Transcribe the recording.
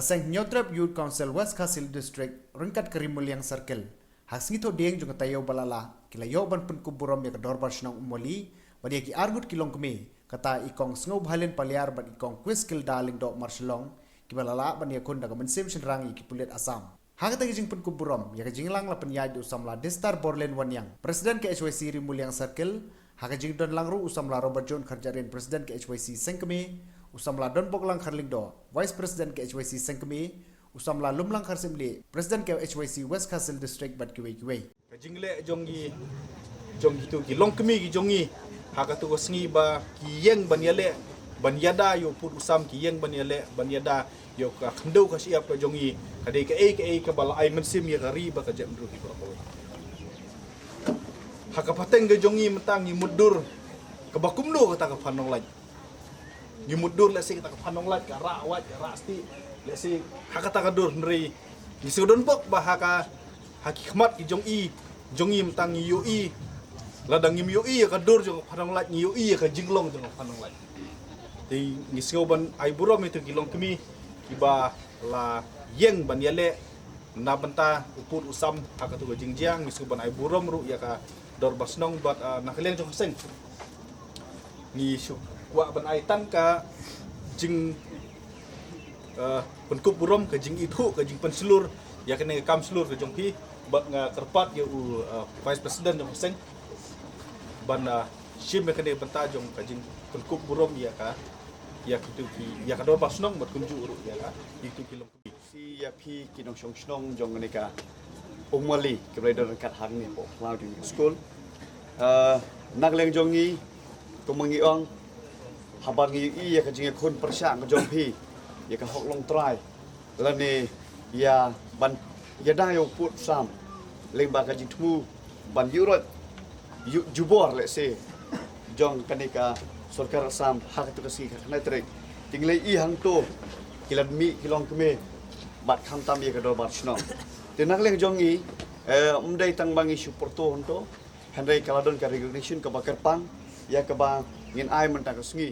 Kaseng Nyotrap Youth Council West Kasil District Ringkat Kerimuliang Circle. Haksngito dieng jung tayo balala kila yoban pun kuburom ya kedorbar senang umoli wadia ki argut kilong kemi kata ikong snow bhalin paliar ban ikong quiz kill darling dok marshallong ki balala ban ya kun daga mensim shenrangi ki pulit asam. Hagata gijing pun kuburom ya gijing lang la penyaj usamla Destar Borlen Wanyang Presiden ke HYC Rimuliang Circle hagajing don langru usamla Robert John Kharjarin Presiden ke HYC Sengkemi usamla don boklang kharlingdo Vice President ke HYC Sengkemi usamla lumlang kharsimli Presiden ke HYC West Kasil District bat kiwe kajingle jongi tu ki longkemi ki jongi hakatu ko sngi ba ki yeng banyale banyada yo put usam ki yeng banyale banyada yo ka khndo ka siap ka jongi kade ka ka bala ai mensim ya gari ba ka jam ru ki berapa hakapateng ke jongi mentang ni mudur ka bakumno ka ta ka panong laj ni mudur la se ka ta ka panong laj ka ra wat ka rasti la se hakata ka dur nri ni sudon bok ba haka hakikmat ki jongi mentang ni yui ladang ni yui ka dur jong panong laj ni yui ka jinglong jong panong laj di ngisgoban ai burom itu gilong kemi iba la yeng ban yale na benta upur usam hakatu go jingjiang ngisgoban ai burom ru ya ka dor basnong bat nakleng jong seng ni su wa ban ai tan ka jing penkup burom ka jing itu ka jing penselur ya kena kam selur ka jong pi bat nga kerpat ya vice president jong seng ban shim ka kena benta jong ka jing penkup burom ya ka ya kitu ki ya kador basnong bat kunju uru ya ka itu kilom si ya pi kinong shong snong jong nika umali keberadaan dekat hang ni po cloud school nakleng jongi kumangi ong habang i ya ka jinga kun persang jong pi ya ka hok long try lani ya ban ya da yo put sam leng ba ka jing tu ban yurot jubor let's say jong kanika Sorkar Assam hak itu kasih kerana terik tinggal i hang tu kilan mi kilong keme bat kham tam ye kador bat sno tenak leng jongi umdai tang bangi suporto honto handai kaladon ka recognition ka bakar pang ya ka bang ngin ai mentang ka sngi